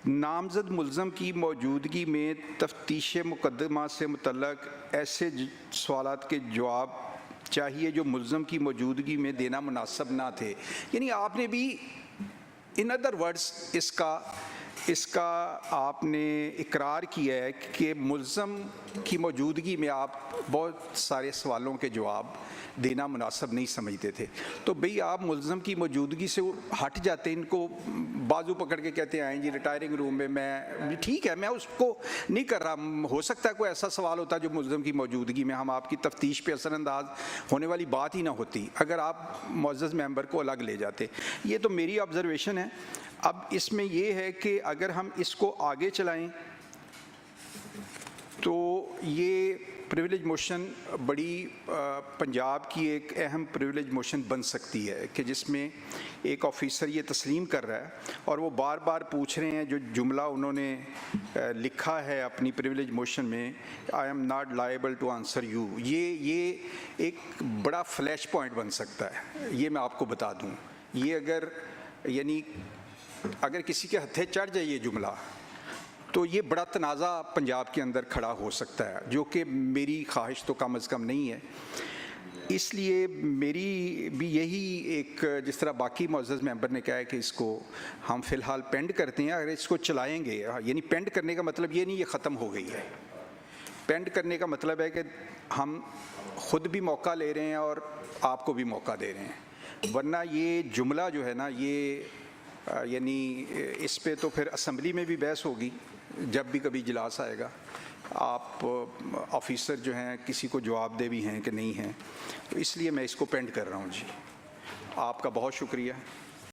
नामज़द मुल्ज़म की मौजूदगी में तफ्तीश मुकदमा से मुतल्लक ऐसे सवालात के जवाब चाहिए जो मुल्ज़म की मौजूदगी में देना मुनासिब ना थे। यानी आपने भी इन अदर वर्ड्स इसका आपने इकरार किया है कि मुल्ज़म की मौजूदगी में आप बहुत सारे सवालों के जवाब देना मुनासिब नहीं समझते थे। तो भाई आप मुल्ज़म की मौजूदगी से हट जाते, इनको बाजू पकड़ के कहते आए जी रिटायरिंग रूम में, मैं ठीक है मैं उसको नहीं कर रहा, हो सकता है कोई ऐसा सवाल होता जो मुल्ज़म की मौजूदगी में हम आपकी तफ्तीश पे असरअंदाज होने वाली बात ही ना होती अगर आप मुअज़्ज़ज़ मेंबर को अलग ले जाते। ये तो मेरी ऑब्ज़र्वेशन है। अब इसमें ये है कि अगर हम इसको आगे चलाएं तो ये प्रिविलेज मोशन बड़ी पंजाब की एक अहम प्रिविलेज मोशन बन सकती है कि जिसमें एक ऑफिसर ये तस्लीम कर रहा है और वो बार बार पूछ रहे हैं, जो जुमला उन्होंने लिखा है अपनी प्रिविलेज मोशन में, I am not liable to answer you, ये एक बड़ा फ्लैश पॉइंट बन सकता है। ये मैं आपको बता दूं, ये अगर किसी के हथे चढ़ जाए ये जुमला तो ये बड़ा तनाज़ा पंजाब के अंदर खड़ा हो सकता है, जो कि मेरी ख्वाहिश तो कम अज़ कम नहीं है। इसलिए मेरी भी यही एक, जिस तरह बाकी मुअज़्ज़ज़ मेंबर ने कहा है कि इसको हम फ़िलहाल पेंड करते हैं, अगर इसको चलाएंगे, यानी पेंड करने का मतलब ये नहीं ये ख़त्म हो गई है। पेंड करने का मतलब है कि हम ख़ुद भी मौका ले रहे हैं और आपको भी मौका दे रहे हैं। वरना ये जुमला जो है ना, ये यानी इस पे तो फिर असम्बली में भी बहस होगी जब भी कभी इजलास आएगा। आप ऑफिसर जो हैं किसी को जवाबदेह भी हैं कि नहीं हैं, तो इसलिए मैं इसको पेंड कर रहा हूँ जी। आपका बहुत शुक्रिया।